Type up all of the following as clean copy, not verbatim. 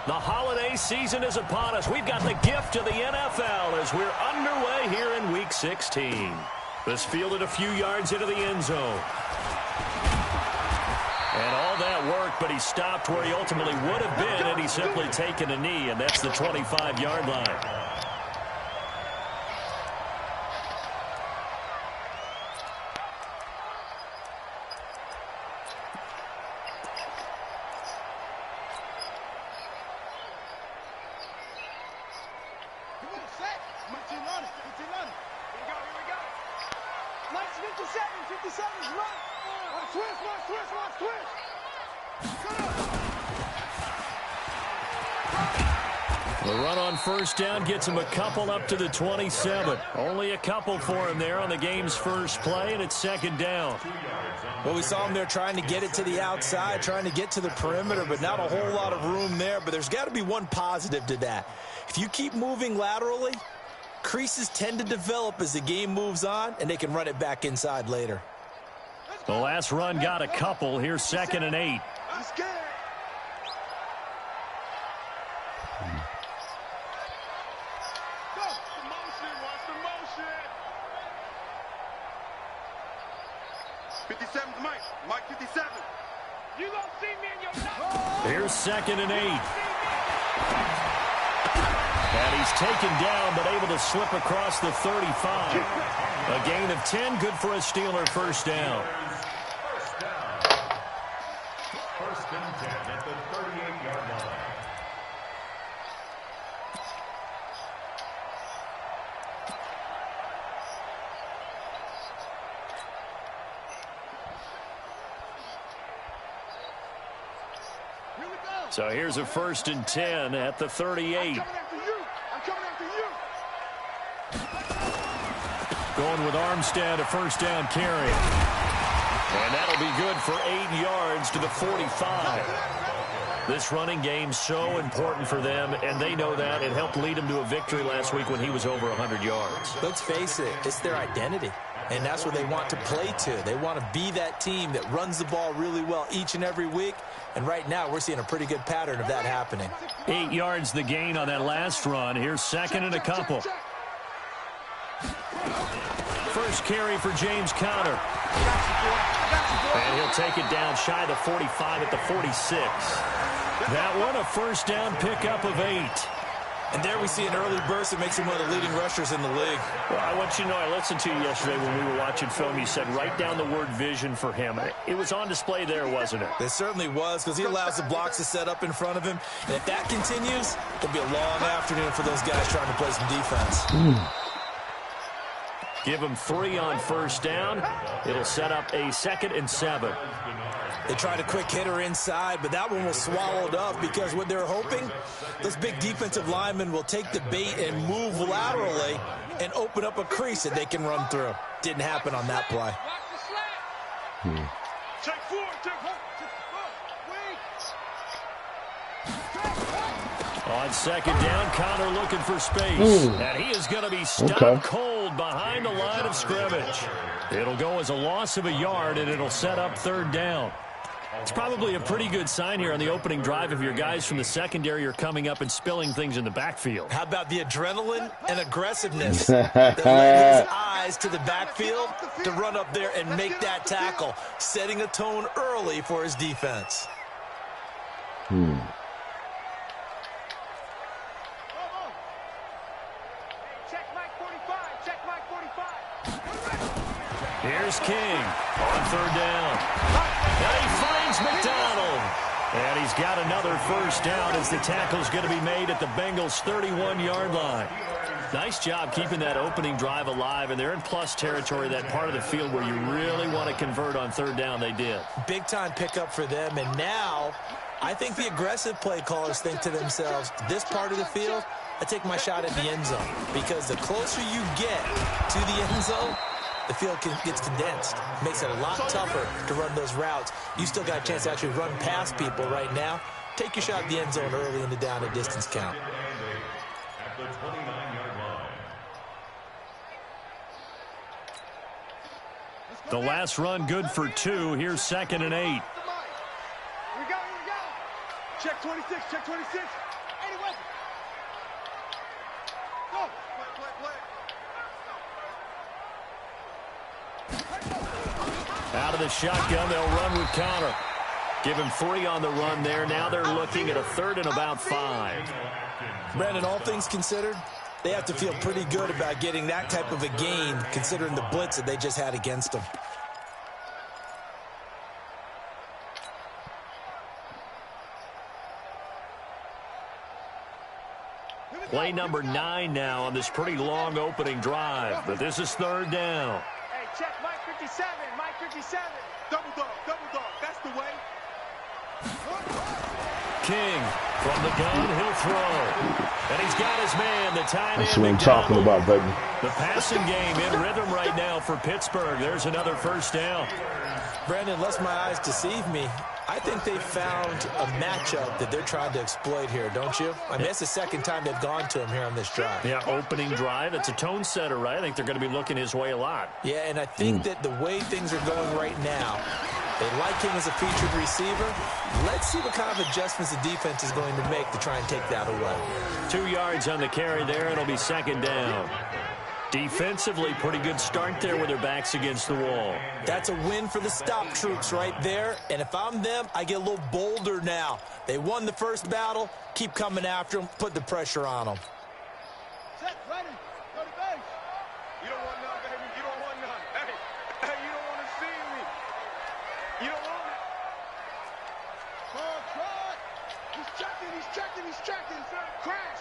The holiday season is upon us. We've got the gift of the NFL as we're underway here in Week 16. This fielded a few yards into the end zone. And all that work, but he stopped where he ultimately would have been had he simply taken a knee, and that's the 25-yard line. The run on first down gets him a couple up to the 27. Only a couple for him there on the game's first play, and it's second down. Well, we saw him there trying to get it to the outside, trying to get to the perimeter, but not a whole lot of room there. But there's got to be one positive to that. If you keep moving laterally, creases tend to develop as the game moves on, and they can run it back inside later. The last run got a couple. Here's 2nd and 8. Here's 2nd and 8. And he's taken down, but able to slip across the 35. A gain of 10, good for a Steeler first down. First and 10 at the 38-yard line. So here's a 1st and 10 at the 38. Going with Armstead, a first down carry. And that'll be good for 8 yards to the 45. This running game's so important for them, and they know that. It helped lead them to a victory last week when he was over 100 yards. Let's face it, it's their identity. And that's what they want to play to. They want to be that team that runs the ball really well each and every week. And right now, we're seeing a pretty good pattern of that happening. 8 yards the gain on that last run. Here's 2nd and a couple. First carry for James Conner. And he'll take it down shy of the 45 at the 46. That one, a first down pickup of 8. And there we see an early burst that makes him one of the leading rushers in the league. Well, I want you to know, I listened to you yesterday when we were watching film. You said write down the word vision for him. It was on display there, wasn't it? It certainly was, because he allows the blocks to set up in front of him. And if that continues, it'll be a long afternoon for those guys trying to play some defense. Give him 3 on first down. It'll set up a 2nd and 7. They tried a quick hitter inside, but that one was swallowed up because what they're hoping, those big defensive linemen will take the bait and move laterally and open up a crease that they can run through. Didn't happen on that play. On 2nd down, Conner looking for space. And he is going to be stopped cold behind the line of scrimmage. It'll go as a loss of a yard, and it'll set up 3rd down. It's probably a pretty good sign here on the opening drive if your guys from the secondary are coming up and spilling things in the backfield. How about the adrenaline and aggressiveness that led his eyes to the backfield to run up there and make that tackle, setting a tone early for his defense. Here's King on 3rd down. And he finds McDonald. And he's got another first down as the tackle's going to be made at the Bengals' 31-yard line. Nice job keeping that opening drive alive, and they're in plus territory, that part of the field where you really want to convert on 3rd down. They did. Big-time pickup for them, and now I think the aggressive play callers think to themselves, this part of the field, I take my shot at the end zone, because the closer you get to the end zone, the field gets condensed. Makes it a lot tougher to run those routes. You still got a chance to actually run past people right now. Take your shot at the end zone early in the down and distance count. At the 29-yard line. The last run good for 2. Here's 2nd and 8. Here we go. Check 26, check 26. Out of the shotgun, they'll run with Connor. Give him 3 on the run there. Now they're looking at a 3rd and about 5. Brandon, all things considered, they have to feel pretty good about getting that type of a gain, considering the blitz that they just had against them. Play number 9 now on this pretty long opening drive, but this is 3rd down. Hey, check Mike 57, Mike 57. Double dog, that's the way. King from the gun, he'll throw. And he's got his man, the tight end. That's what I'm talking about, baby. The passing game in rhythm right now for Pittsburgh. There's another 1st down. Brandon, lest my eyes deceive me, I think they found a matchup that they're trying to exploit here, don't you? I mean, it's the 2nd time they've gone to him here on this drive. Yeah, opening drive. It's a tone setter, right? I think they're going to be looking his way a lot. Yeah, and I think that the way things are going right now, they like him as a featured receiver. Let's see what kind of adjustments the defense is going to make to try and take that away. 2 yards on the carry there. It'll be 2nd down. Defensively, pretty good start there with their backs against the wall. That's a win for the stop troops right there. And if I'm them, I get a little bolder now. They won the first battle. Keep coming after them. Put the pressure on them. Set, ready, go to base. You don't want none, baby. You don't want none. Hey, you don't want to see me. You don't want it. Try. He's checking. Crash.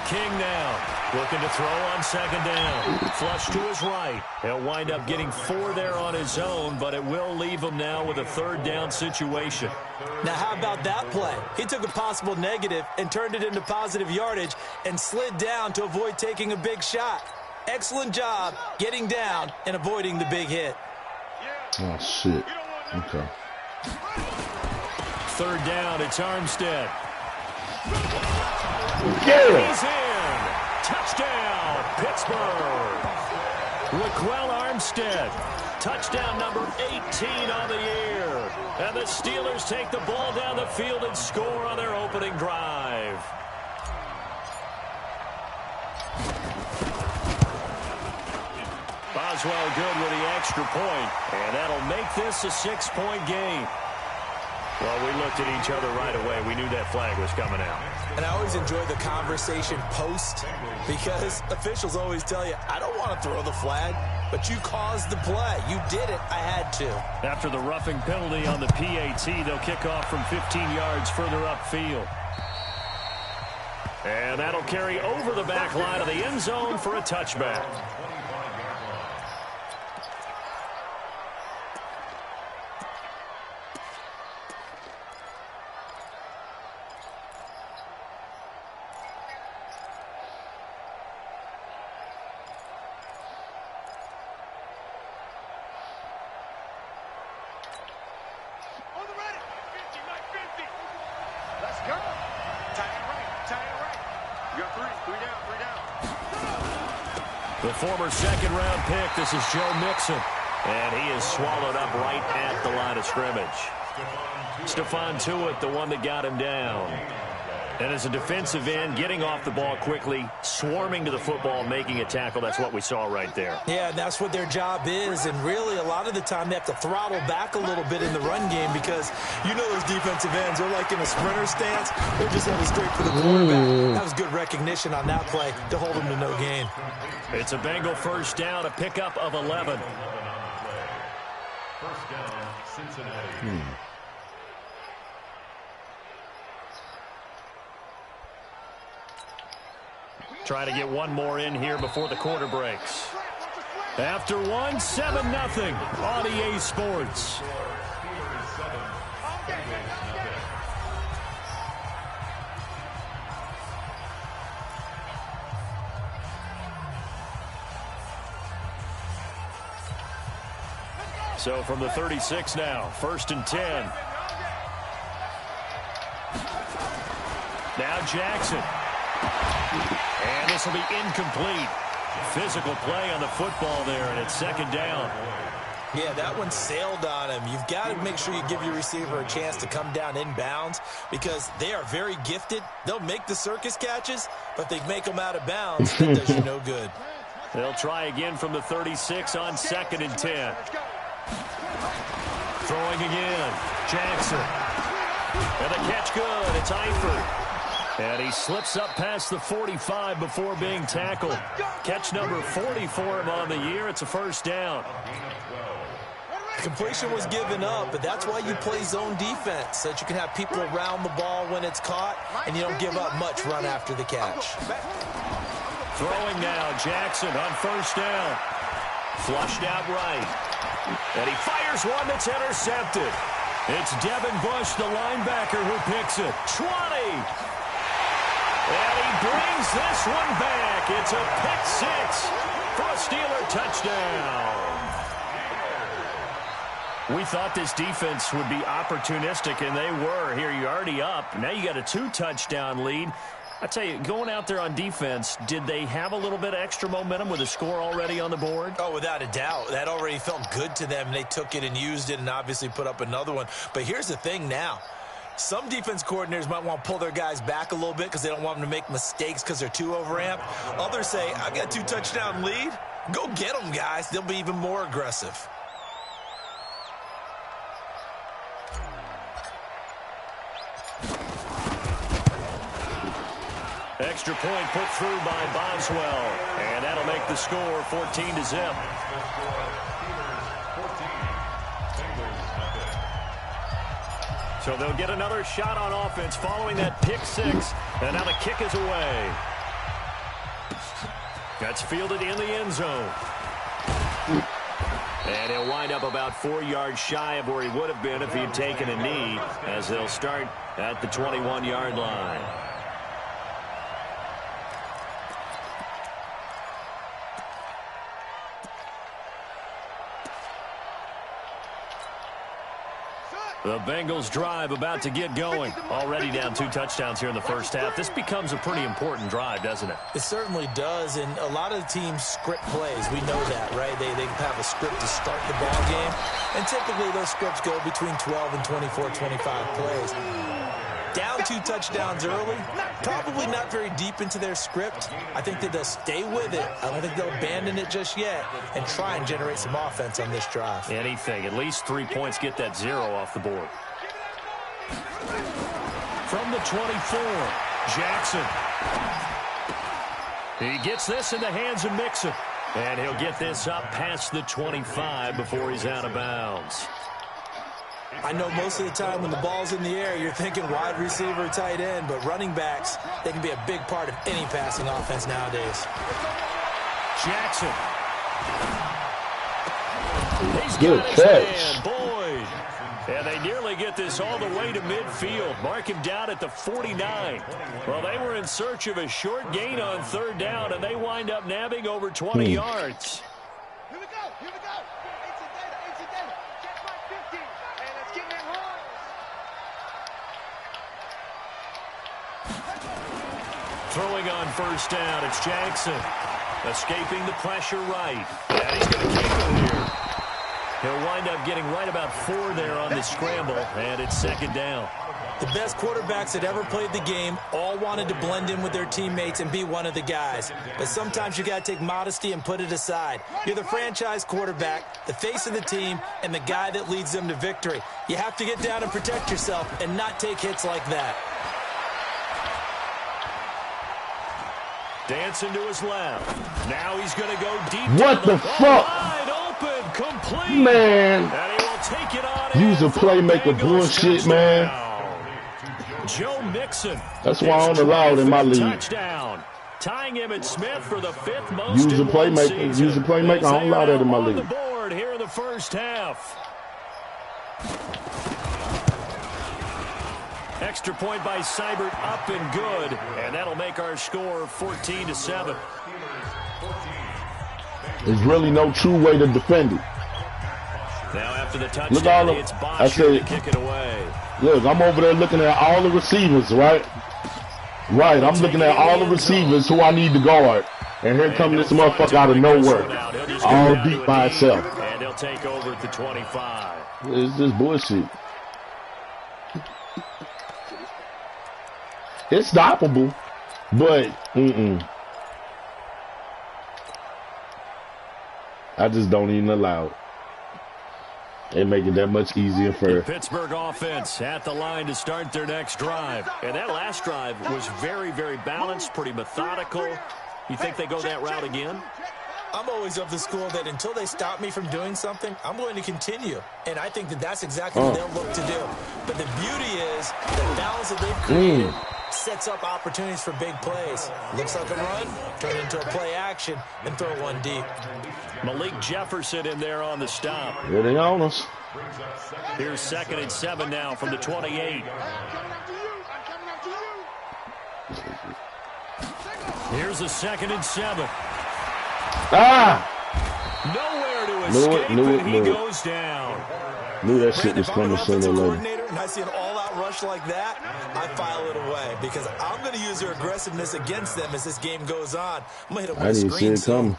King now looking to throw on 2nd down. Flush to his right. He'll wind up getting 4 there on his own, but it will leave him now with a 3rd down situation. Now, how about that play? He took a possible negative and turned it into positive yardage and slid down to avoid taking a big shot. Excellent job getting down and avoiding the big hit. Oh, shit. Okay. 3rd down, it's Armstead. Yeah. He's in. Touchdown, Pittsburgh. Raquel Armstead. Touchdown number 18 on the year. And the Steelers take the ball down the field and score on their opening drive. Boswell good with the extra point, and that'll make this a 6-point game. Well, we looked at each other right away. We knew that flag was coming out. And I always enjoy the conversation post because officials always tell you, I don't want to throw the flag, but you caused the play. You did it. I had to. After the roughing penalty on the PAT, they'll kick off from 15 yards further upfield. And that'll carry over the back line of the end zone for a touchback. The former 2nd-round pick, this is Joe Mixon. And he is swallowed up right at the line of scrimmage. Stephon Tuitt, the one that got him down. And as a defensive end, getting off the ball quickly, swarming to the football, making a tackle, that's what we saw right there. Yeah, that's what their job is. And really, a lot of the time, they have to throttle back a little bit in the run game because you know those defensive ends are like in a sprinter stance. They're just headed straight for the quarterback. That was good recognition on that play to hold them to no gain. It's a Bengal 1st down, a pickup of 11. 1st down, Cincinnati. Trying to get one more in here before the quarter breaks. After one, 7-0 on EA Sports. So from the 36 now, 1st and 10. Now Jackson. And this will be incomplete. Physical play on the football there, and it's 2nd down. Yeah, that one sailed on him. You've got to make sure you give your receiver a chance to come down inbounds because they are very gifted. They'll make the circus catches, but they make them out of bounds. That does you no good. They'll try again from the 36 on 2nd and 10. Throwing again. Jackson. And the catch good. It's Eifert. And he slips up past the 45 before being tackled. Catch number 40 for him on the year. It's a first down. Completion was given up, but that's why you play zone defense, so that you can have people around the ball when it's caught, and you don't give up much run after the catch. Throwing now, Jackson on first down. Flushed out right. And he fires one that's intercepted. It's Devin Bush, the linebacker, who picks it. 20. And he brings this one back. It's a pick six for a Steeler touchdown. We thought this defense would be opportunistic, and they were. Here, you're already up. Now you got a 2-touchdown lead. I tell you, going out there on defense, did they have a little bit of extra momentum with a score already on the board? Oh, without a doubt. That already felt good to them. They took it and used it and obviously put up another one. But here's the thing now. Some defense coordinators might want to pull their guys back a little bit because they don't want them to make mistakes because they're too overamped. Others say, I got a 2-touchdown lead. Go get them, guys. They'll be even more aggressive. Extra point put through by Boswell. And that'll make the score 14-0. So they'll get another shot on offense following that pick six. And now the kick is away. That's fielded in the end zone. And he'll wind up about 4 yards shy of where he would have been if he had taken a knee, as they'll start at the 21-yard line. The Bengals drive about to get going. Already down 2 touchdowns here in the first half. This becomes a pretty important drive, doesn't it? It certainly does, and a lot of the teams script plays. We know that, right? They have a script to start the ball game, and typically those scripts go between 12 and 24, 25 plays. Down 2 touchdowns early, probably not very deep into their script. I think that they'll stay with it. I don't think they'll abandon it just yet and try and generate some offense on this drive. Anything. At least 3 points, get that 0 off the board. From the 24, Jackson. He gets this in the hands of Mixon. And he'll get this up past the 25 before he's out of bounds. I know most of the time when the ball's in the air, you're thinking wide receiver, tight end, but running backs, they can be a big part of any passing offense nowadays. Jackson. He's Good got catch. his man, Boyd. And they nearly get this all the way to midfield. Mark him down at the 49. Well, they were in search of a short gain on 3rd down, and they wind up nabbing over 20 yards. Here we go. Here we go. It's a data. Check my 50. And let's get in home. Throwing on 1st down, it's Jackson. Escaping the pressure right. And he's going to keep it here. He'll wind up getting right about 4 there on the scramble, and it's 2nd down. The best quarterbacks that ever played the game all wanted to blend in with their teammates and be one of the guys. But sometimes you got to take modesty and put it aside. You're the franchise quarterback, the face of the team, and the guy that leads them to victory. You have to get down and protect yourself and not take hits like that. Dancing to his left. Now he's going to go deep. What the fuck? Wide open, complete. Man. And he will take it on. Use a playmaker bullshit, man. Joe Mixon. That's why I don't allow it in my league. Touchdown. Tying him at Smith for the 5th most Use a playmaker. Use a playmaker. I don't allow that in my league. On the board here in the first half. Extra point by Seibert, up and good, and that'll make our score 14-7. There's really no true way to defend it. Now after the touchdown, Look all it's Bosch to kick it away. Look, I'm over there looking at all the receivers, right? Right, I'm looking at all the receivers who I need to guard. And here comes this motherfucker out of nowhere. All deep by itself. And he'll will take over at the 25. It's just bullshit. It's stoppable, but I just don't even allow it. They make it that much easier for the Pittsburgh offense at the line to start their next drive. And that last drive was very, very balanced, pretty methodical. You think they go that route again? I'm always of the school that until they stop me from doing something, I'm going to continue. And I think that that's exactly what they'll look to do. But the beauty is the balance that they've created sets up opportunities for big plays. Looks like a run, turn it into a play action, and throw one deep. Malik Jefferson in there on the stop. Here they on us. Here's 2nd and 7 now from the 28. Here's a 2nd and 7. Nowhere to escape, and he goes down. Knew that shit was coming sooner or later. And I see an all-out rush like that, I file it away because I'm going to use their aggressiveness against them as this game goes on. I'm going to hit them with a screen soon.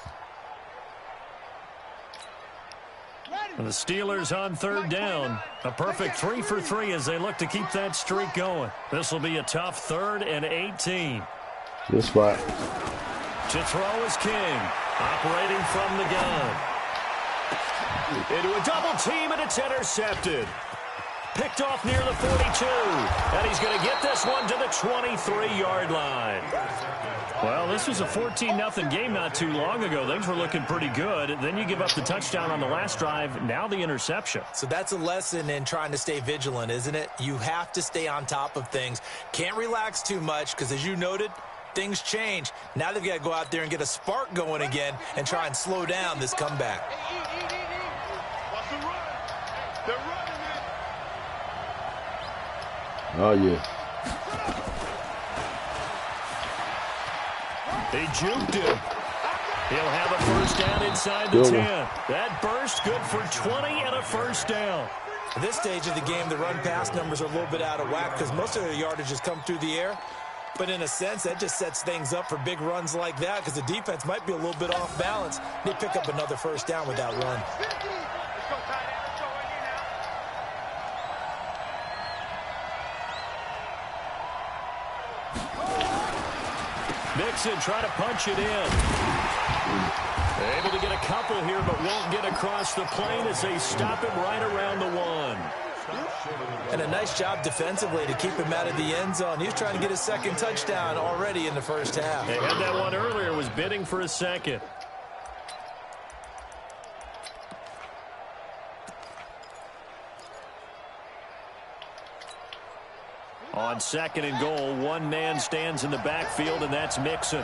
And the Steelers on 3rd down. A perfect 3 for 3 as they look to keep that streak going. This will be a tough 3rd and 18. Good spot. To throw is King, operating from the gun. Into a double team, and it's intercepted. Picked off near the 42. And he's going to get this one to the 23-yard line. Well, this was a 14-0 game not too long ago. Things were looking pretty good. Then you give up the touchdown on the last drive. Now the interception. So that's a lesson in trying to stay vigilant, isn't it? You have to stay on top of things. Can't relax too much because, as you noted, things change. Now they've got to go out there and get a spark going again and try and slow down this comeback. Watch the run. They're running it. Oh, yeah. They juked him. He'll have a first down inside the 10. That burst good for 20 and a first down. At this stage of the game, the run-pass numbers are a little bit out of whack because most of their yardage has come through the air. But in a sense, that just sets things up for big runs like that because the defense might be a little bit off balance. They pick up another first down with that run. Mixon trying to punch it in. Able to get a couple here, but won't get across the plane as they stop him right around the 1. And a nice job defensively to keep him out of the end zone. He was trying to get his 2nd touchdown already in the first half. They had that one earlier, was bidding for a 2nd. On 2nd and goal, one man stands in the backfield, and that's Mixon.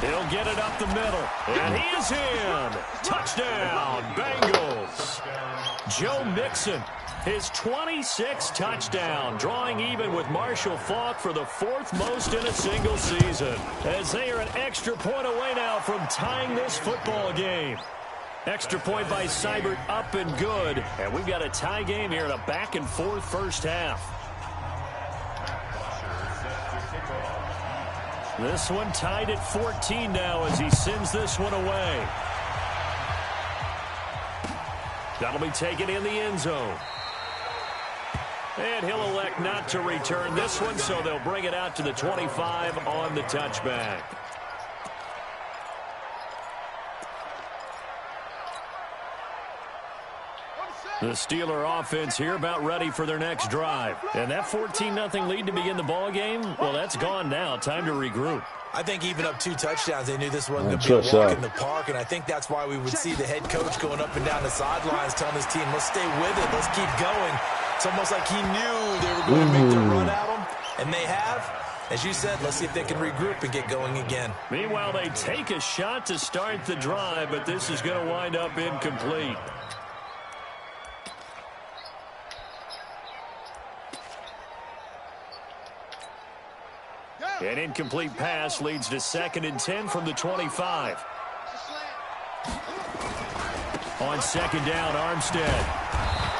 He'll get it up the middle, and he is in. Touchdown, Bengals. Joe Mixon, his 26th touchdown, drawing even with Marshall Faulk for the 4th most in a single season, as they are an extra point away now from tying this football game. Extra point by Seibert, up and good. And we've got a tie game here in a back-and-forth first half. This one tied at 14 now as he sends this one away. That'll be taken in the end zone. And he'll elect not to return this one, so they'll bring it out to the 25 on the touchback. The Steeler offense here about ready for their next drive. And that 14-0 lead to begin the ball game, well, that's gone now. Time to regroup. I think even up 2 touchdowns, they knew this wasn't going to be a walk in the park, and I think that's why we would see the head coach going up and down the sidelines telling his team, let's stay with it, let's keep going. It's almost like he knew they were going to make the run at him, and they have. As you said, let's see if they can regroup and get going again. Meanwhile, they take a shot to start the drive, but this is going to wind up incomplete. An incomplete pass leads to 2nd and 10 from the 25. On 2nd down, Armstead.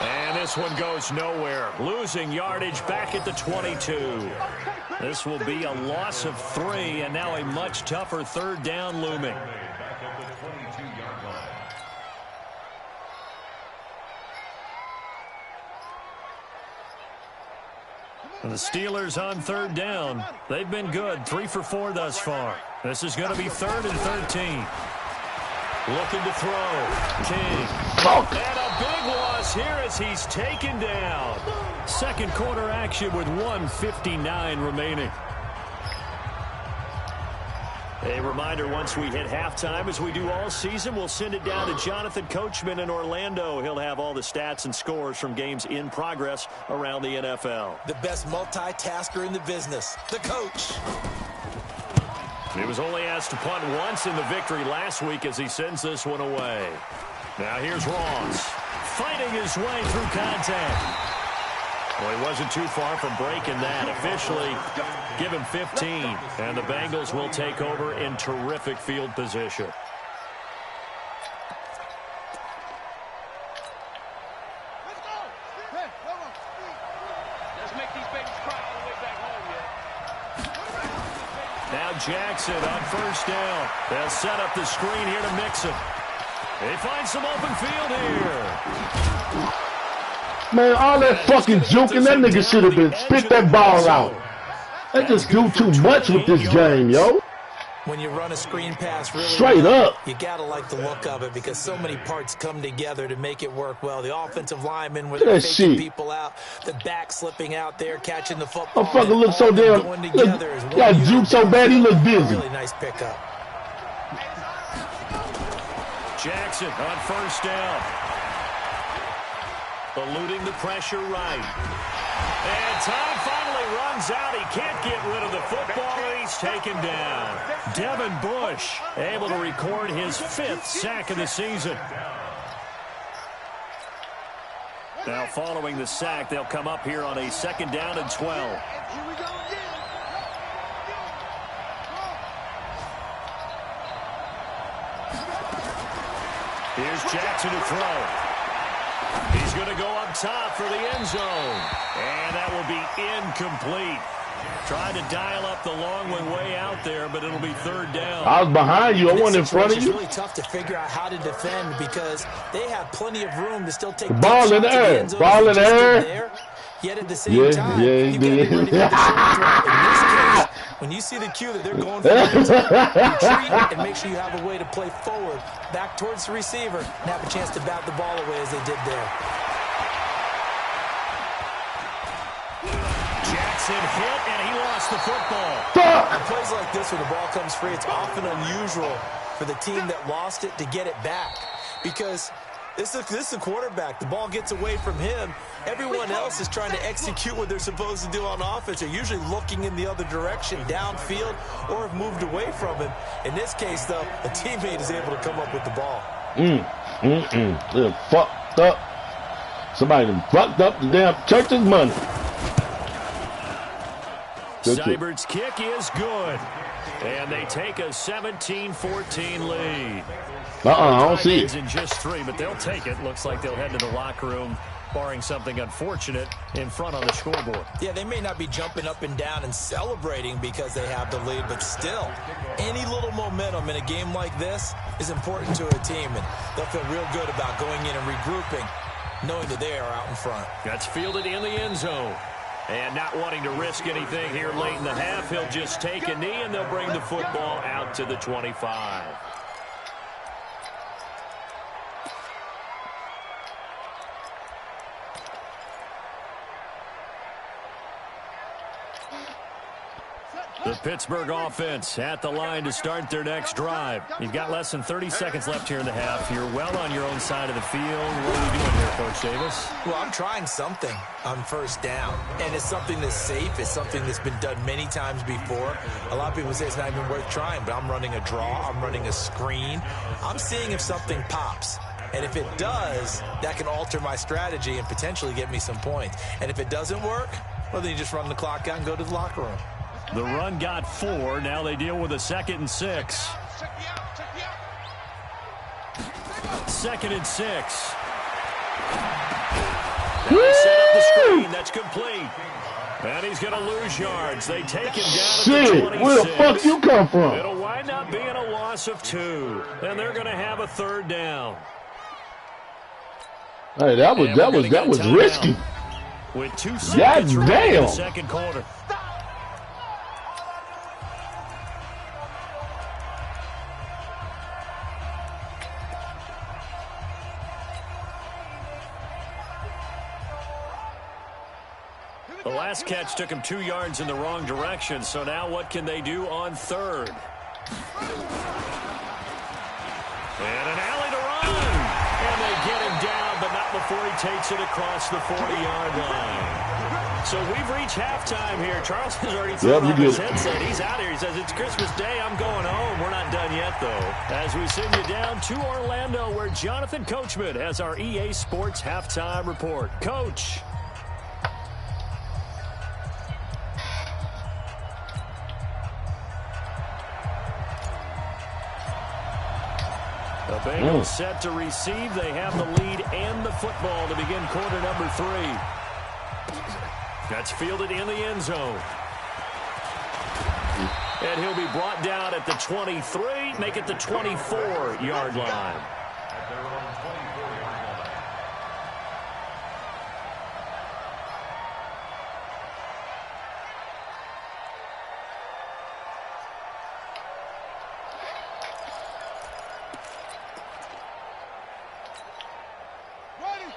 And this one goes nowhere. Losing yardage back at the 22. This will be a loss of 3, and now a much tougher 3rd down looming. And the Steelers on third down. They've been good, 3 for 4 thus far. This is going to be 3rd and 13. Looking to throw. King. And a big loss here as he's taken down. Second quarter action with 1:59 remaining. A reminder, once we hit halftime, as we do all season, we'll send it down to Jonathan Coachman in Orlando. He'll have all the stats and scores from games in progress around the NFL. The best multitasker in the business, the coach. He was only asked to punt once in the victory last week as he sends this one away. Now here's Ross, fighting his way through contact. Well, he wasn't too far from breaking that. Officially, give him 15, and the Bengals will take over in terrific field position. Let's make these babies cry all the way back home, yeah. Now Jackson on first down. They'll set up the screen here to Mixon. They find some open field here. Man, all that fucking juking, that nigga should have been spit that ball out. They just do too much with this game, yo. When you run a screen pass really Straight well, up. you got to like the look of it because so many parts come together to make it work well. The offensive linemen with Look at that faking shit. people out, the back slipping out there, catching the football. Motherfucker look so all damn, going together as one got unit. juke so bad he look busy. Really nice pickup. Jackson on first down. Eluding the pressure right. And time finally runs out. He can't get rid of the football, and he's taken down. Devin Bush able to record his 5th sack of the season. Now following the sack, they'll come up here on a 2nd down and 12. Here we go again. Here's Jackson to throw. He's going to go up top for the end zone. And that will be incomplete. Trying to dial up the long one way out there, but it'll be 3rd down. I was behind you. I wasn't in front of It's you. really tough to figure out how to defend because they have plenty of room to still take Ball in the air. Ball in the air. Yet at the same time, he you gotta be ready did. to get the short throw. In this case, when you see the cue that they're going for the end zone, retreat and make sure you have a way to play forward, back towards the receiver, and have a chance to bat the ball away as they did there. Jackson hit, and he lost the football. In plays like this, when the ball comes free, it's often unusual for the team that lost it to get it back because this is a quarterback. The ball gets away from him. Everyone else is trying to execute what they're supposed to do on offense. They're usually looking in the other direction, downfield, or have moved away from him. In this case, though, a teammate is able to come up with the ball. They're fucked up. Somebody done fucked up the damn church's money. Seibert's kick is good. And they take a 17-14 lead. I don't see it. In just 3, but they'll take it. Looks like they'll head to the locker room, barring something unfortunate, in front on the scoreboard. Yeah, they may not be jumping up and down and celebrating because they have the lead, but still, any little momentum in a game like this is important to a team, and they'll feel real good about going in and regrouping, knowing that they are out in front. That's fielded in the end zone. And not wanting to risk anything here late in the half, he'll just take a knee, and they'll bring the football out to the 25. The Pittsburgh offense at the line to start their next drive. You've got less than 30 seconds left here in the half. You're well on your own side of the field. What are we doing here, Coach Davis? Well, I'm trying something on first down, and it's something that's safe. It's something that's been done many times before. A lot of people say it's not even worth trying, but I'm running a draw. I'm running a screen. I'm seeing if something pops. And if it does, that can alter my strategy and potentially get me some points. And if it doesn't work, well, then you just run the clock out and go to the locker room. The run got 4. Now they deal with a 2nd and 6. 2nd and 6. Now they set up the screen. That's complete. And he's going to lose yards. They take him down at the 26. Where the fuck you come from? It'll wind up being a loss of 2. And they're going to have a 3rd down. Hey, that was risky. with 2 seconds remaining in the second quarter. The last catch took him 2 yards in the wrong direction, so now what can they do on third? And an alley to run. And they get him down, but not before he takes it across the 40-yard line. So we've reached halftime here. Charles has already thrown off his headset. He's out here. He says, it's Christmas Day. I'm going home. We're not done yet, though. As we send you down to Orlando, where Jonathan Coachman has our EA Sports halftime report. Coach. The Bengals set to receive. They have the lead and the football to begin quarter number 3. That's fielded in the end zone. And he'll be brought down at the 23, make it the 24-yard line.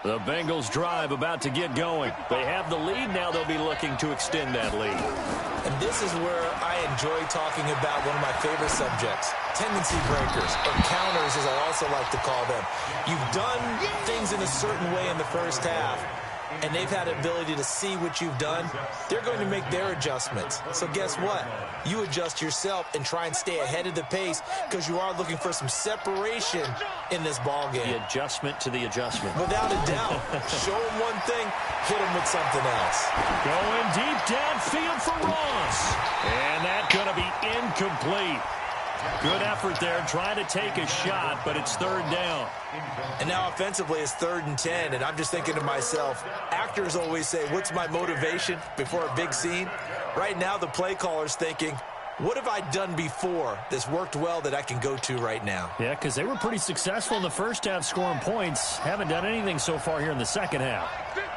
The Bengals drive about to get going. They have the lead. Now they'll be looking to extend that lead. And this is where I enjoy talking about one of my favorite subjects, tendency breakers, or counters as I also like to call them. You've done things in a certain way in the first half, and they've had the ability to see what you've done. They're going to make their adjustments. So guess what? You adjust yourself and try and stay ahead of the pace because you are looking for some separation in this ball game. The adjustment to the adjustment. Without a doubt. Show them one thing, hit them with something else. Going deep downfield for Ross. And that's going to be incomplete. Good effort there, trying to take a shot, but it's third down. And now offensively it's 3rd and 10, and I'm just thinking to myself, actors always say, what's my motivation before a big scene? Right now the play caller's thinking, what have I done before that's worked well that I can go to right now? Yeah, because they were pretty successful in the first half scoring points. Haven't done anything so far here in the second half.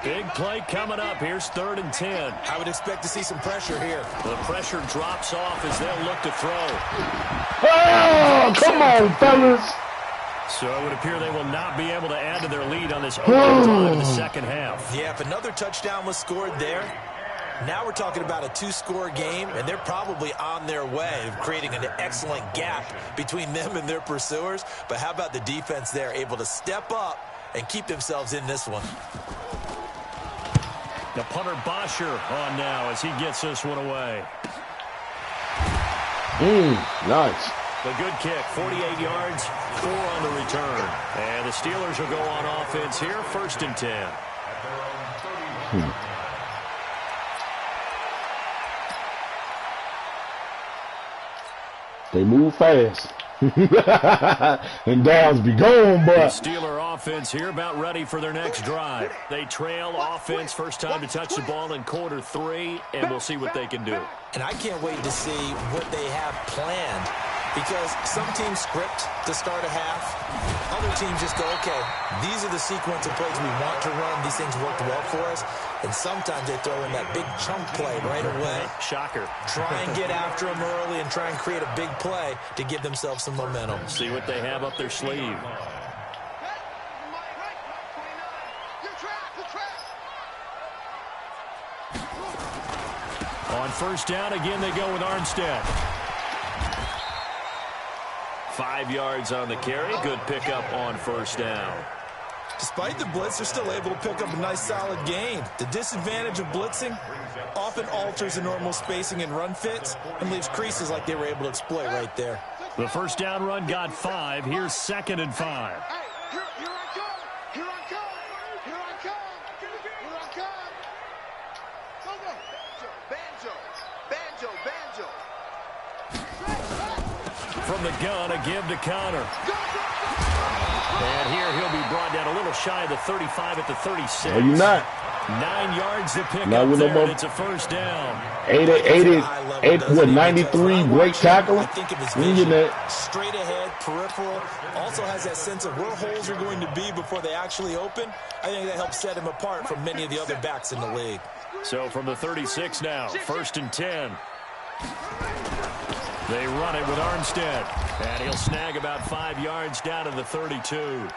Big play coming up. Here's 3rd and 10. I would expect to see some pressure here. The pressure drops off as they'll look to throw. Oh, come on, fellas. So it would appear they will not be able to add to their lead on this opening drive in the second half. Yeah, if another touchdown was scored there, now we're talking about a 2-score game, and they're probably on their way of creating an excellent gap between them and their pursuers. But how about the defense there, able to step up and keep themselves in this one? The punter Bosher on now as he gets this one away. Nice. The good kick, 48 yards, 4 on the return. And the Steelers will go on offense here, 1st and 10. They move fast. And downs be gone, The boy. Steeler offense here about ready for their next drive. They trail offense, first time to touch the ball in quarter 3, and we'll see what they can do. And I can't wait to see what they have planned, because some teams script to start a half. Other teams just go, okay, these are the sequence of plays we want to run. These things worked well for us. And sometimes they throw in that big chunk play right away. Shocker. Try and get after them early and try and create a big play to give themselves some momentum. See what they have up their sleeve. On first down, again, they go with Armstead. 5 yards on the carry. Good pickup on first down. Despite the blitz, they're still able to pick up a nice, solid gain. The disadvantage of blitzing often alters the normal spacing and run fits and leaves creases like they were able to exploit right there. The first down run got 5. Here's 2nd and 5. Here I come. Here I come. Here I come. Here I come. Go, go. Banjo. From the gun, a give to Connor. And here he'll be brought down a little shy of the 35 at the 36. No, you're not. 9 yards to pick Not up with there, no more. and it's a first down. 93 break tackle. I think of his We vision. get that. Straight ahead, peripheral. Also has that sense of where holes are going to be before they actually open. I think that helps set him apart from many of the other backs in the league. So from the 36 now, 1st and 10. They run it with Armstead, and he'll snag about 5 yards down to the 32.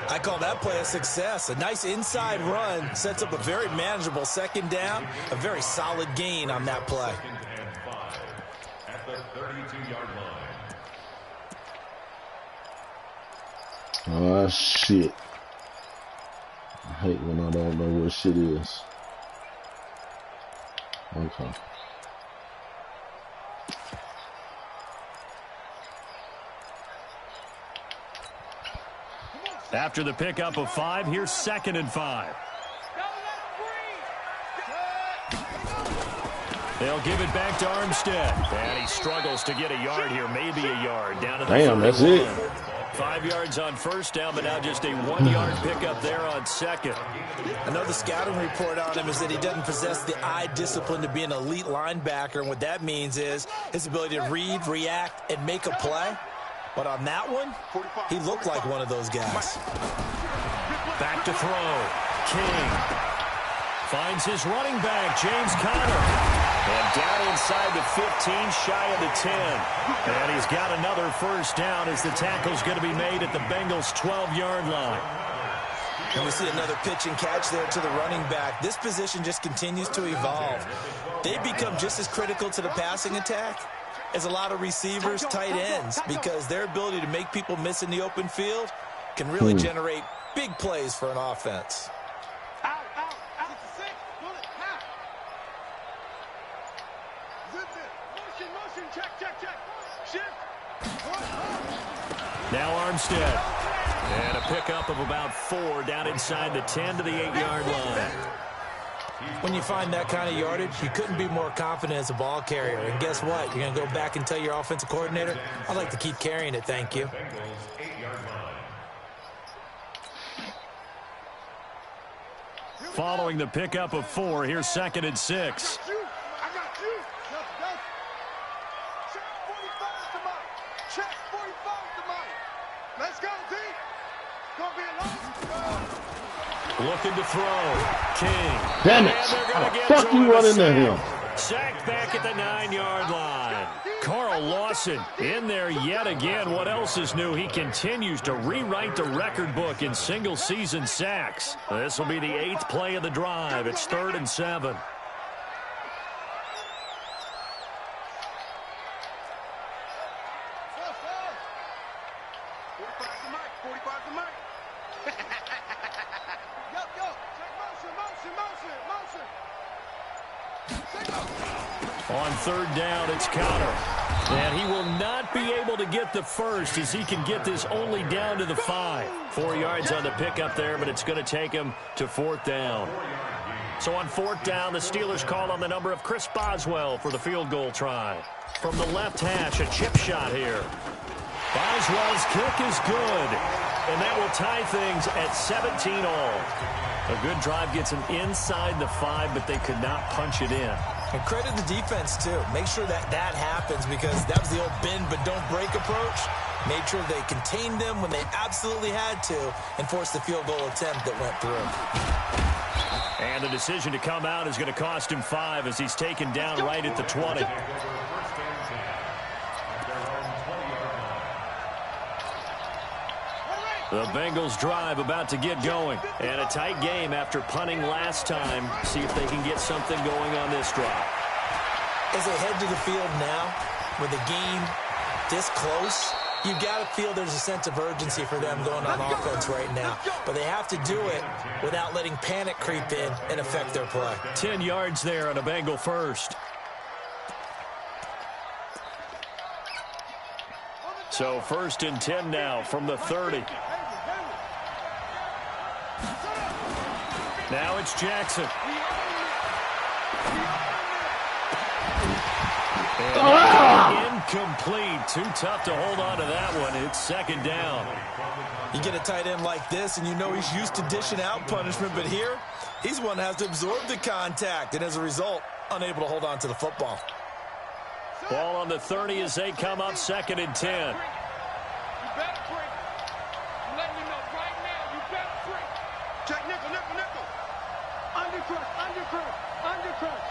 I call that play a success. A nice inside run sets up a very manageable 2nd down. A very solid gain on that play. 2nd and 5 at the 32-yard line. Oh, shit. I hate when I don't know what shit is. Okay. After the pickup of 5, here's 2nd and 5. They'll give it back to Armstead. And he struggles to get a yard here, maybe a yard, down to the 31. That's it. 5 yards on 1st down, but now just a 1-yard pickup there on 2nd. I know the scouting report on him is that he doesn't possess the eye discipline to be an elite linebacker, and what that means is his ability to read, react, and make a play. But on that one, he looked like one of those guys. Back to throw. King finds his running back, James Conner. And down inside the 15, shy of the 10. And he's got another 1st down as the tackle's going to be made at the Bengals' 12-yard line. And we see another pitch and catch there to the running back. This position just continues to evolve. They become just as critical to the passing attack as a lot of receivers, tight ends, because their ability to make people miss in the open field can really generate big plays for an offense. Now Armstead. And a pickup of about 4 down inside the 10 to the 8-yard line. When you find that kind of yardage, you couldn't be more confident as a ball carrier. And guess what? You're going to go back and tell your offensive coordinator, I'd like to keep carrying it, thank you. Following the pickup of 4, here's 2nd and 6. I got you. Check 45 to mine. Check 45 to mine. Let's go, D. Gonna be a long. Looking to throw. King. Damn it. How the fuck you run into him? Sacked back at the 9-yard line. Carl Lawson in there yet again. What else is new? He continues to rewrite the record book in single-season sacks. This will be the 8th play of the drive. It's 3rd and 7. On 3rd down, it's Conner. And he will not be able to get the 1st as he can get this only down to the 5. 4 yards on the pickup there, but it's going to take him to 4th down. So on 4th down, the Steelers call on the number of Chris Boswell for the field goal try. From the left hash, a chip shot here. Boswell's kick is good. And that will tie things at 17 all. A good drive gets him inside the 5, but they could not punch it in. And credit the defense, too. Make sure that that happens because that was the old bend but don't break approach. Made sure they contained them when they absolutely had to and forced the field goal attempt that went through. And the decision to come out is going to cost him 5 as he's taken down right at the 20. The Bengals drive about to get going. And a tight game after punting last time. See if they can get something going on this drive. As they head to the field now, with the game this close, you've got to feel there's a sense of urgency for them going on offense right now. But they have to do it without letting panic creep in and affect their play. 10 yards there on a Bengal 1st. So 1st and 10 now from the 30. Now it's Jackson. And incomplete. Too tough to hold on to that one. It's 2nd down. You get a tight end like this, and you know he's used to dishing out punishment, but here, He's the one that has to absorb the contact, and as a result, unable to hold on to the football. Ball on the 30 as they come up 2nd and 10. You better break. I'm letting you know right now, you better break. Check nickel, nickel, nickel. Undercrush, undercrush, undercrush.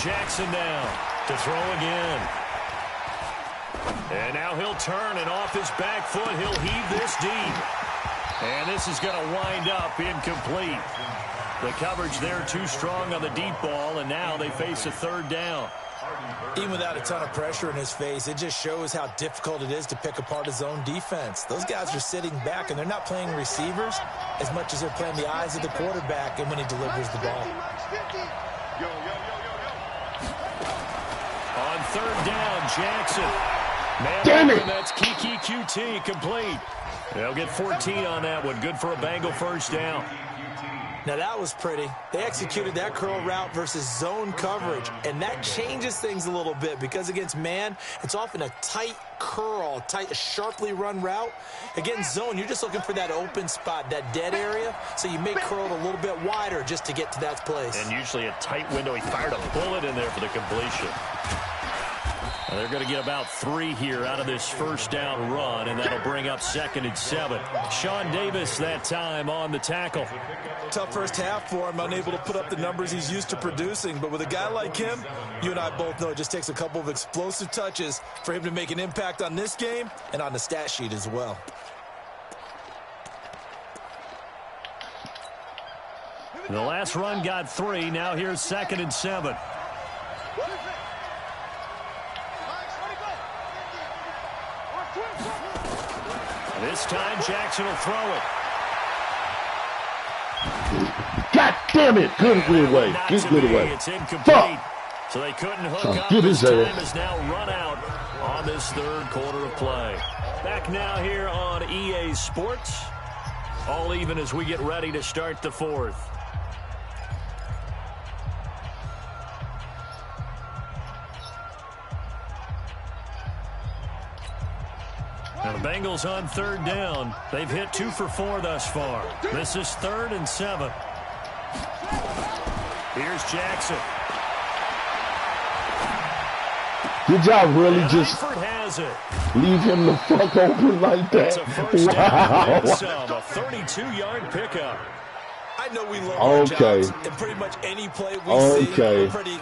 Jackson now to throw again. And now he'll turn, and off his back foot, he'll heave this deep. And this is going to wind up incomplete. The coverage there too strong on the deep ball, and now they face a 3rd down. Even without a ton of pressure in his face, it just shows how difficult it is to pick apart his own defense. Those guys are sitting back, and they're not playing receivers as much as they're playing the eyes of the quarterback and when he delivers the ball. Yo, yo, yo, yo, yo. On 3rd down, Jackson. Man, Damn it! that's Kiki QT complete. They'll get 14 on that one. Good for a Bengal 1st down. Now, that was pretty. They executed that curl route versus zone coverage, and that changes things a little bit because against man, it's often a tight curl, tight, sharply run route. Against zone, you're just looking for that open spot, that dead area, so you may curl it a little bit wider just to get to that place. And usually a tight window. He fired a bullet in there for the completion. Now they're going to get about 3 here out of this 1st down run, and that'll bring up 2nd and 7. Sean Davis that time on the tackle. Tough first half for him, unable to put up the numbers he's used to producing. But with a guy like him, you and I both know it just takes a couple of explosive touches for him to make an impact on this game and on the stat sheet as well. The last run got 3. Now here's 2nd and 7. This time, Jackson will throw it. God damn it. Good away. Get good away. It's incomplete. Fuck. So they couldn't hook up. Get This his time ass. is now run out on this 3rd quarter of play. Back now here on EA Sports. All even as we get ready to start the 4th. Now the Bengals on 3rd down. They've hit 2 for 4 thus far. This is 3rd and 7. Here's Jackson. Did y'all really And just Eifert has it. leave him the fuck open like It's a that? 1st down. Wow. And some. A 32-yard pickup. I know we love our Okay. jobs, and pretty much any play we see, Okay. we're pretty,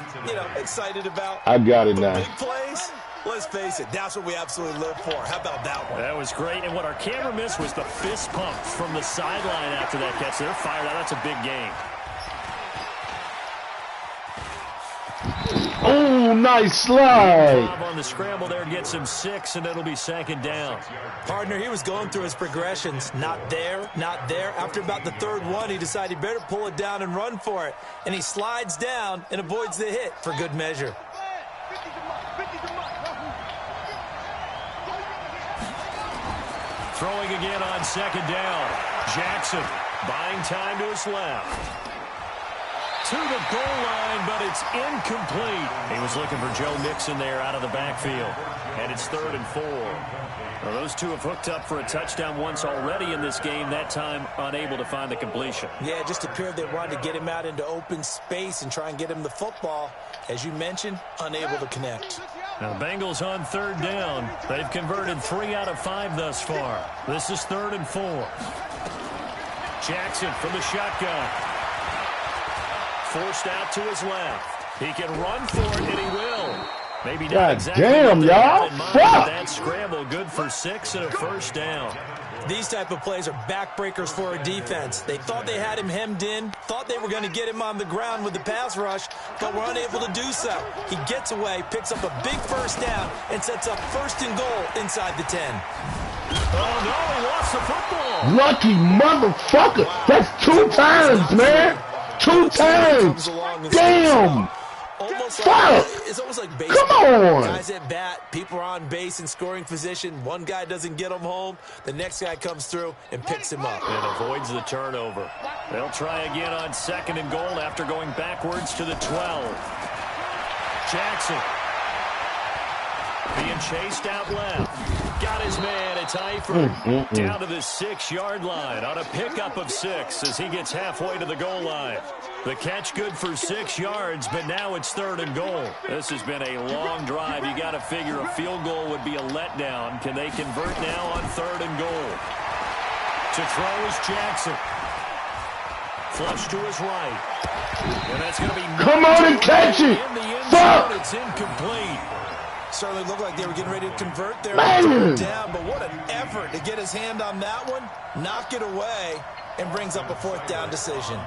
excited about. I got it But now. big plays, let's face it, that's what we absolutely live for. How about that one? That was great. And what our camera missed was the fist pump from the sideline after that catch. They're fired out. That's a big game. Oh, nice slide. Bob on the scramble there gets him 6, and it'll be 2nd down. Partner, he was going through his progressions. Not there, not there. After about the 3rd one, he decided he better pull it down and run for it. And he slides down and avoids the hit for good measure. Throwing again on 2nd down. Jackson buying time to his left. To the goal line, but it's incomplete. He was looking for Joe Mixon there out of the backfield. And it's 3rd and 4. Well, those two have hooked up for a touchdown once already in this game, that time unable to find the completion. Yeah, it just appeared they wanted to get him out into open space and try and get him the football. As you mentioned, unable to connect. Now the Bengals on 3rd down. They've converted 3 out of 5 thus far. This is 3rd and 4. Jackson from the shotgun. Forced out to his left. He can run for it, and he will. Maybe not God exactly damn, what they had y'all. in mind, Fuck. but that scramble good for 6 and a 1st down. These type of plays are backbreakers for a defense. They thought they had him hemmed in, thought they were going to get him on the ground with the pass rush, but were unable to do so. He gets away, picks up a big 1st down, and sets up 1st and goal inside the 10. Oh, no, he lost the football. Lucky motherfucker. That's 2 times, man. 2 times. Damn. It's almost like baseball. Come on. Guys at bat, people are on base in scoring position. One guy doesn't get him home. The next guy comes through and picks him up. And avoids the turnover. They'll try again on 2nd and goal after going backwards to the 12. Jackson being chased out left. Got his man, Tyford down to the 6-yard line on a pickup of 6 as he gets halfway to the goal line. The catch good for 6 yards, but now it's 3rd and goal. This has been a long drive. You got to figure a field goal would be a letdown. Can they convert now on 3rd and goal? To throw is Jackson. Flush to his right. And that's going to be... Come on and catch it! Fuck! It's incomplete. Certainly looked like they were getting ready to convert there. Down, but what an effort to get his hand on that one, knock it away, and brings up a 4th down decision.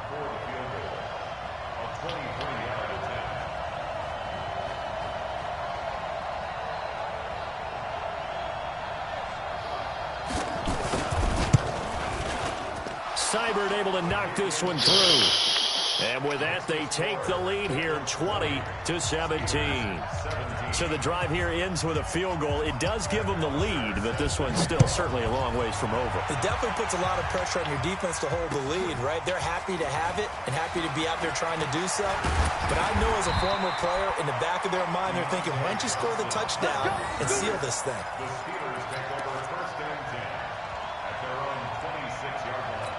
Seibert able to knock this one through. And with that, they take the lead here, 20-17. So the drive here ends with a field goal. It does give them the lead, but this one's still certainly a long ways from over. It definitely puts a lot of pressure on your defense to hold the lead, right? They're happy to have it and happy to be out there trying to do so. But I know as a former player, in the back of their mind, they're thinking, why don't you score the touchdown and seal this thing? The Steelers take over 1st and 10 at their own 26-yard line.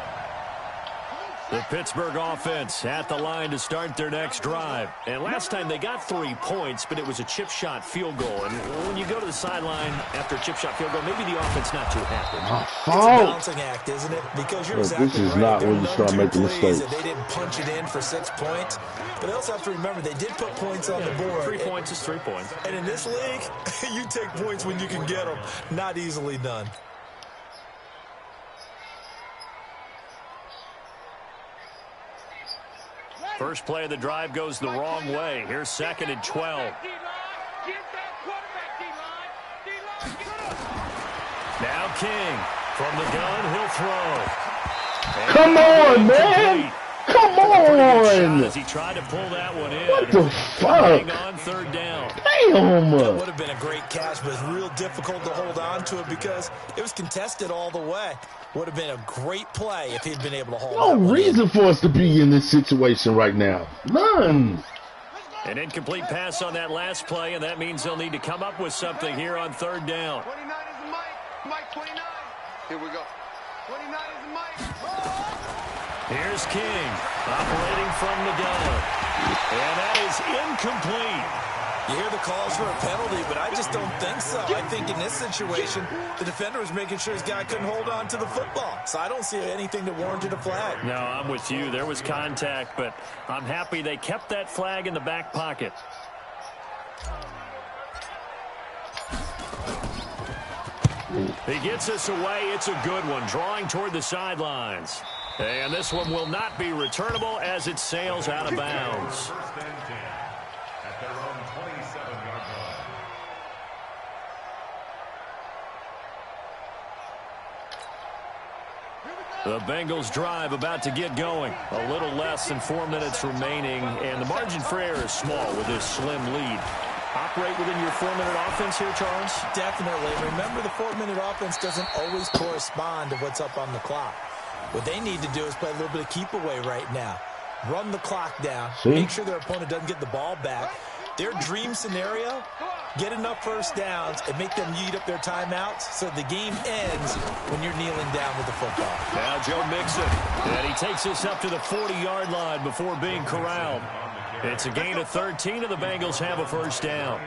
The Pittsburgh offense at the line to start their next drive. And last time they got 3 points, but it was a chip shot field goal. And when you go to the sideline after a chip shot field goal, maybe the offense not too happy. It's a balancing act, isn't it? Because you're exactly this is right. not when you start making mistakes. They didn't punch it in for 6 points. But they also have to remember they did put points on the board. 3 points is 3 points. And in this league, you take points when you can get them. Not easily done. First play of the drive goes the wrong way. Here's 2nd and 12. Now King from the gun, he'll throw. And come on, man! Come on! As he tried to pull that one in. What the fuck? On 3rd down. Damn! That would have been a great catch, but it's real difficult to hold on to it because it was contested all the way. Would have been a great play if he'd been able to hold on. No reason for us to be in this situation right now. None. An incomplete pass on that last play, and that means they'll need to come up with something here on 3rd down. 29 is the mic. Mike 29. Here we go. 29 is the mic. Here's King operating from the gun. And that is incomplete. You hear the calls for a penalty, but I just don't think so. I think in this situation, the defender was making sure his guy couldn't hold on to the football. So I don't see anything that warranted a flag. No, I'm with you. There was contact, but I'm happy they kept that flag in the back pocket. He gets us away. It's a good one, drawing toward the sidelines. And this one will not be returnable as it sails out of bounds. 1st and 10 at their own 27-yard line. The Bengals drive about to get going. A little less than 4 minutes remaining, and the margin for error is small with this slim lead. Operate within your 4-minute offense here, Charles? Definitely. Remember, the 4-minute offense doesn't always correspond to what's up on the clock. What they need to do is play a little bit of keep away right now. Run the clock down. Make sure their opponent doesn't get the ball back. Their dream scenario, get enough first downs and make them eat up their timeouts so the game ends when you're kneeling down with the football. Now Joe Mixon, and he takes us up to the 40-yard line before being corralled. It's a gain of 13, and the Bengals have a 1st down.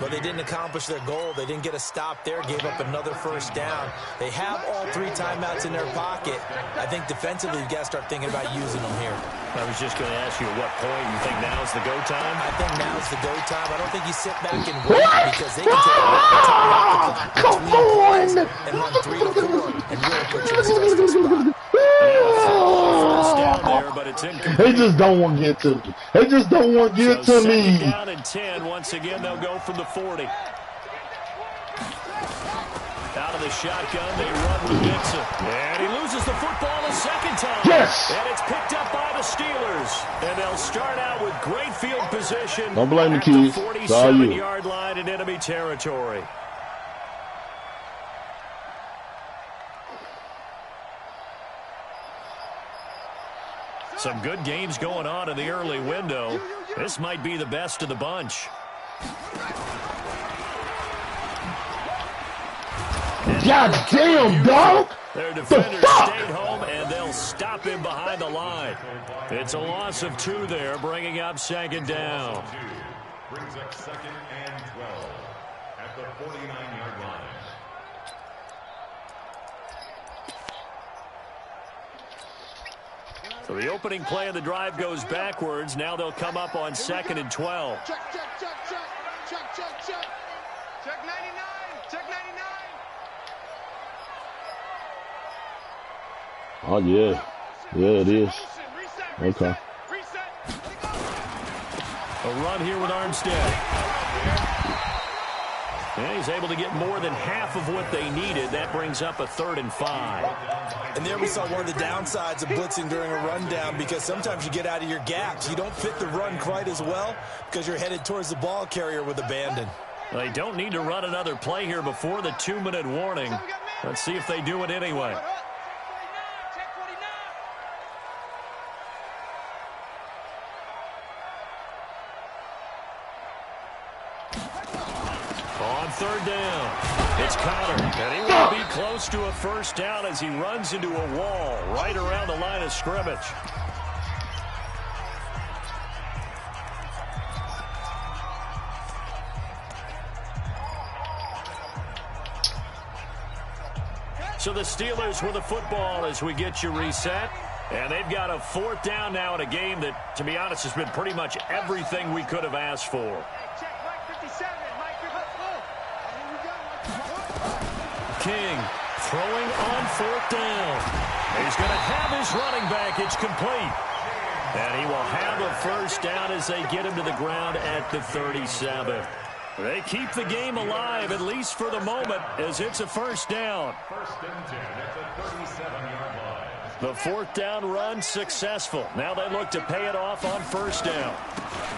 But they didn't accomplish their goal. They didn't get a stop there, gave up another 1st down. They have all 3 timeouts in their pocket. I think defensively you've got to start thinking about using them here. I was just going to ask you at what point you think now's the go time? I think now's the go time. I don't think you sit back and wait because they can take a lot of time off the clock. Come on! And run 3 to 4 and really put you in a stressful spot. First down there, but it's incomplete. They just don't want to get to me. They just don't want to get to me. 2nd down and 10. Once again, they'll go from the 40. Out of the shotgun, they run with Mixon. And he loses the football a 2nd time. Yes! And it's picked up by the Steelers. And they'll start out with great field position. Don't blame the at kids. the It's all you. 47-yard line in enemy territory. Some good games going on in the early window. This might be the best of the bunch. goddamn, dog. Their The defenders fuck? stayed home, and they'll stop him behind the line. It's a loss of 2 there, bringing up second down. Brings up 2nd and 12 at the 49-yard line. So the opening play of the drive goes backwards. Now they'll come up on 2nd and 12. Check, check, check, check. Check, check, check. Check 99. Check 99. Oh, yeah. Yeah, it is. Okay. A run here with Armstead. And he's able to get more than half of what they needed. That brings up a 3rd and 5. And there we saw one of the downsides of blitzing during a rundown, because sometimes you get out of your gaps. You don't fit the run quite as well because you're headed towards the ball carrier with abandon. They don't need to run another play here before the 2-minute warning. Let's see if they do it anyway. On 3rd down, it's Connor, and he will be close to a first down as he runs into a wall right around the line of scrimmage. So the Steelers with the football as we get you reset. And they've got a 4th down now in a game that, to be honest, has been pretty much everything we could have asked for. King throwing on 4th down. He's going to have his running back. It's complete. And he will have a first down as they get him to the ground at the 37. They keep the game alive, at least for the moment, as it's a first down. 1st and 10 at the 37-yard line. The 4th down run successful. Now they look to pay it off on first down.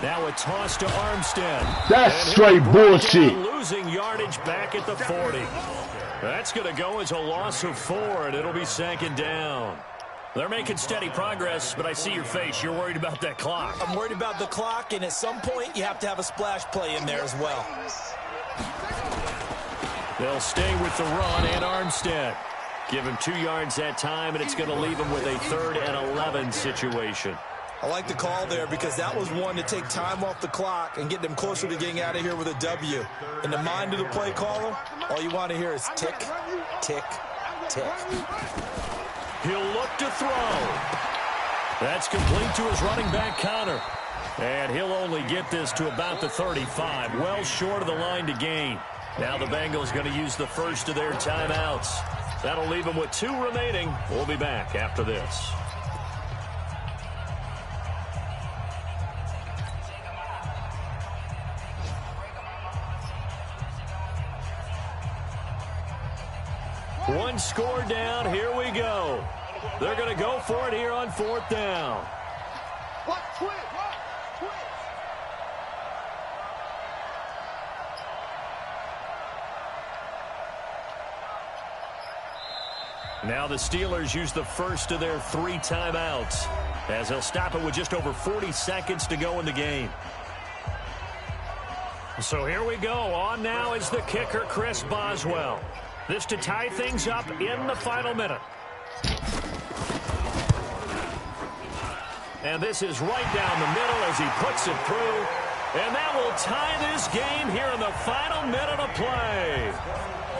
Now a toss to Armstead. That's straight bullshit. Losing yardage back at the 40. That's going to go as a loss of 4, and it'll be 2nd down. They're making steady progress, but I see your face. You're worried about that clock. I'm worried about the clock, and at some point you have to have a splash play in there as well. They'll stay with the run and Armstead. Give him 2 yards that time, and it's going to leave him with a 3rd and 11 situation. I like the call there because that was one to take time off the clock and get them closer to getting out of here with a W. In the mind of the play caller, all you want to hear is tick, tick, tick. He'll look to throw. That's complete to his running back, Connor. And he'll only get this to about the 35, well short of the line to gain. Now the Bengals going to use the first of their timeouts. That'll leave them with 2 remaining. We'll be back after this. One score down. Here we go. They're going to go for it here on 4th down. Now the Steelers use the first of their 3 timeouts as they'll stop it with just over 40 seconds to go in the game. So here we go. On now is the kicker, Chris Boswell. This to tie things up in the final minute. And this is right down the middle as he puts it through. And that will tie this game here in the final minute of play.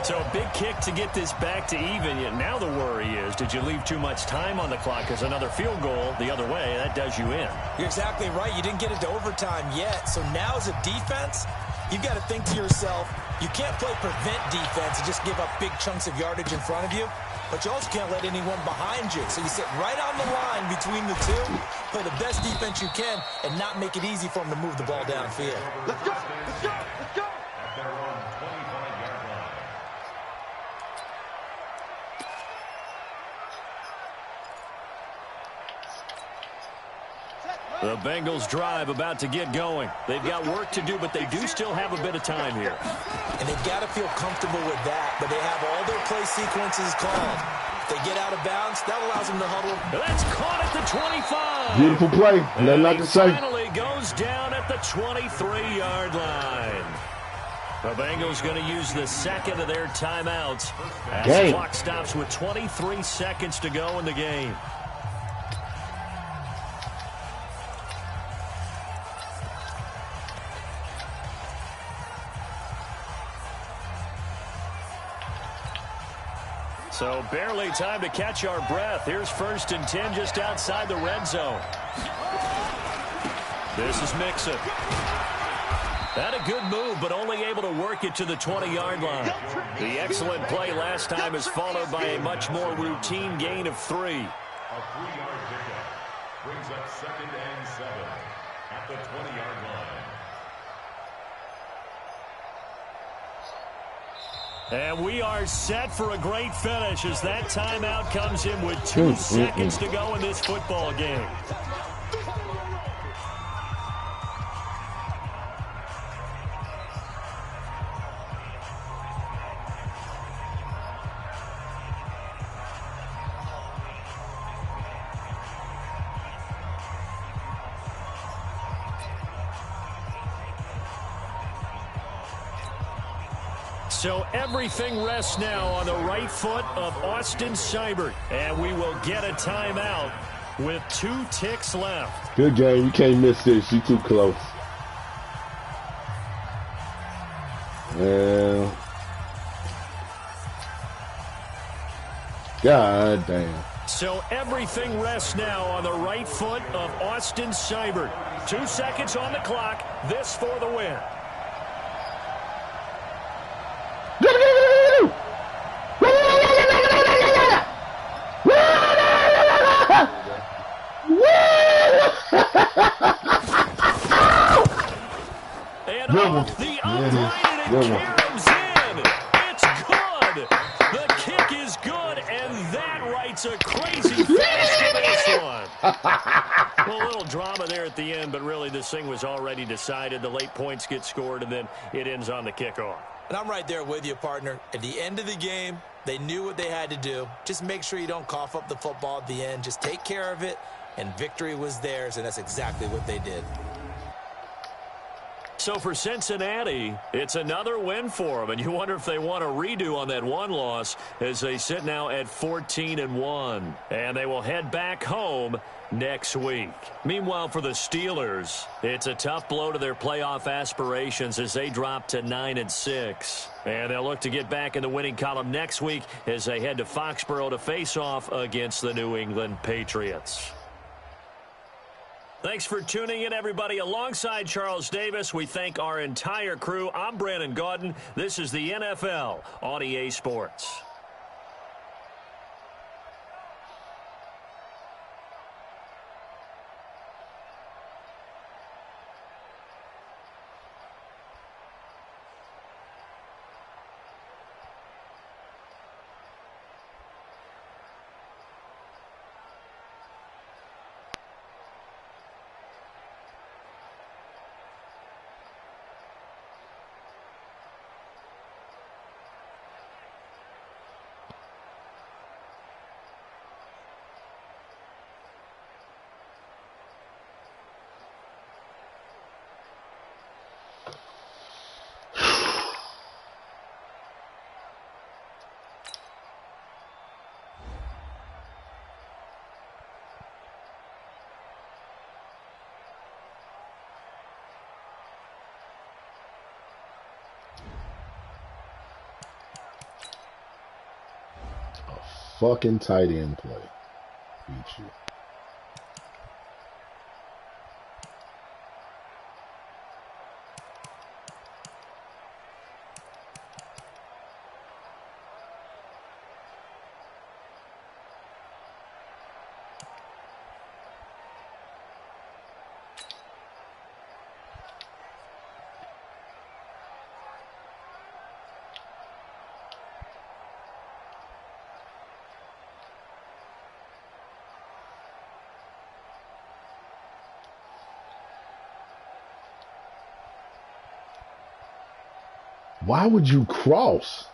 So a big kick to get this back to even. Yet now the worry is, did you leave too much time on the clock? Because another field goal the other way, that does you in. You're exactly right. You didn't get it to overtime yet. So now as a defense, you've got to think to yourself, you can't play prevent defense and just give up big chunks of yardage in front of you. But you also can't let anyone behind you. So you sit right on the line between the two, play the best defense you can, and not make it easy for them to move the ball downfield. Let's go! Let's go! Let's go! At their own 25-yard line. The Bengals drive about to get going. They've got work to do, but they do still have a bit of time here. And they've got to feel comfortable with that, but they have all their play sequences called. If they get out of bounds, that allows them to huddle. That's caught at the 25. Beautiful play. Nothing not to say. Finally goes down at the 23-yard line. The Bengals going to use the second of their timeouts as the clock stops with 23 seconds to go in the game. So barely time to catch our breath. Here's 1st and 10 just outside the red zone. This is Mixon. Had a good move, but only able to work it to the 20-yard line. The excellent play last time is followed by a much more routine gain of 3. A 3-yard pickup brings up 2nd and 7 at the 20-yard line. And we are set for a great finish as that timeout comes in with 2 seconds to go in this football game. So everything rests now on the right foot of Austin Seibert. And we will get a timeout with 2 ticks left. Good game. You can't miss this. You too close. Well, God damn. So everything rests now on the right foot of Austin Seibert. 2 seconds on the clock. This for the win. And off the upright, and it caroms in. It's good. The kick is good, and that writes a crazy finish to this one. Well, a little drama there at the end, but really this thing was already decided. The late points get scored, and then it ends on the kickoff. And I'm right there with you, partner. At the end of the game, they knew what they had to do. Just make sure you don't cough up the football at the end. Just take care of it, and victory was theirs, and that's exactly what they did. So for Cincinnati, it's another win for them, and you wonder if they want a redo on that one loss as they sit now at 14-1, and they will head back home next week. Meanwhile, for the Steelers, it's a tough blow to their playoff aspirations as they drop to 9-6, and they'll look to get back in the winning column next week as they head to Foxborough to face off against the New England Patriots. Thanks for tuning in, everybody. Alongside Charles Davis, we thank our entire crew. I'm Brandon Gaudin. This is the NFL on EA Sports. Fucking tight end play. Beat you. Why would you cross?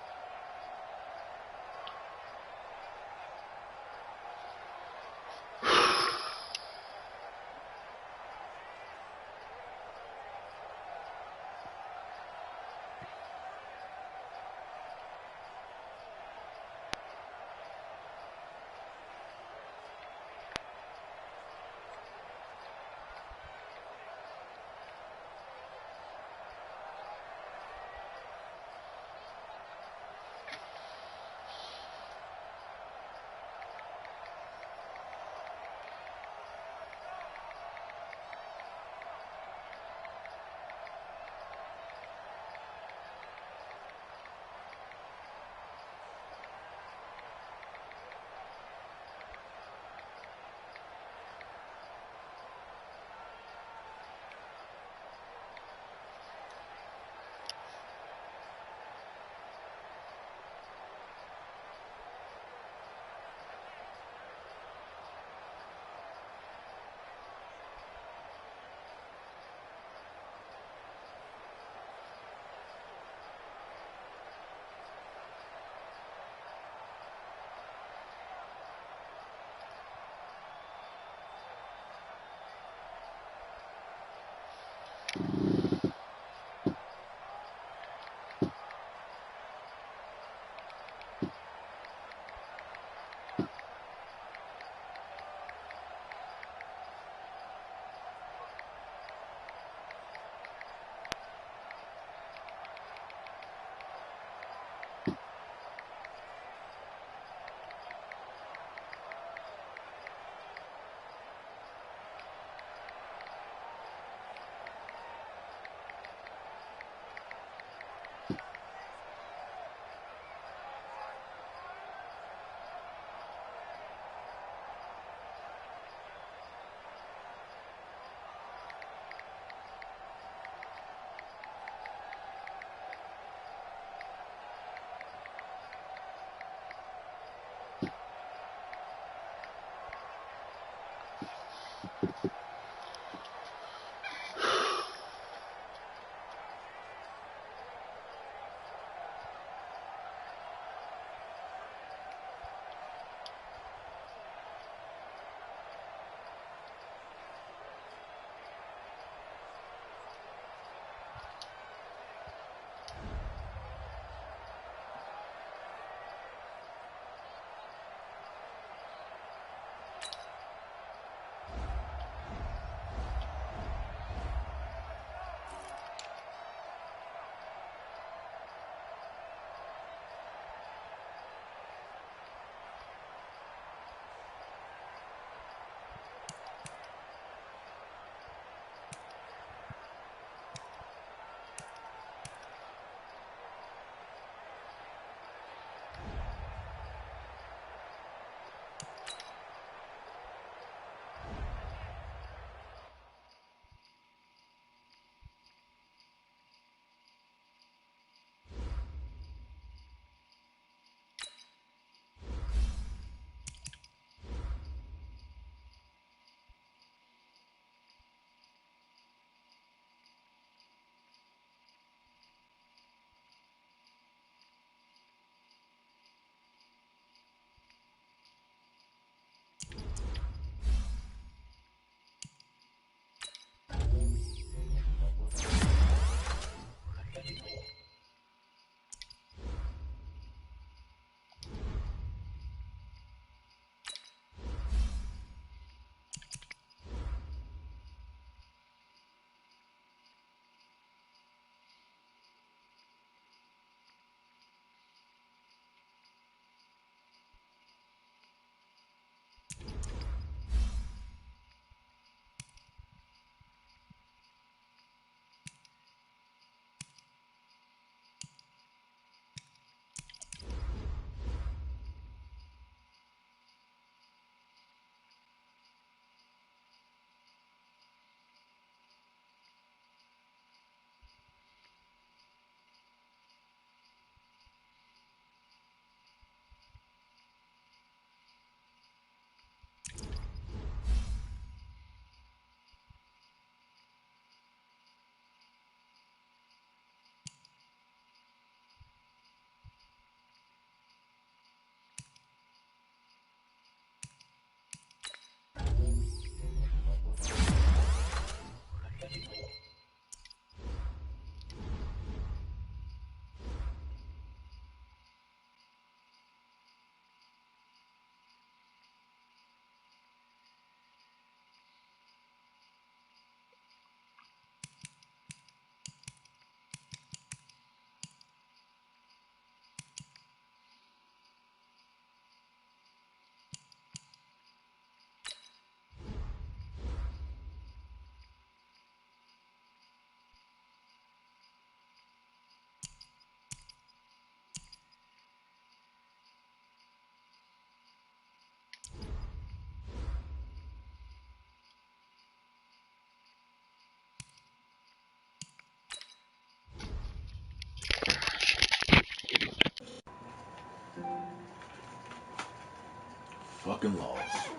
Fucking lost.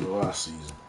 Last season.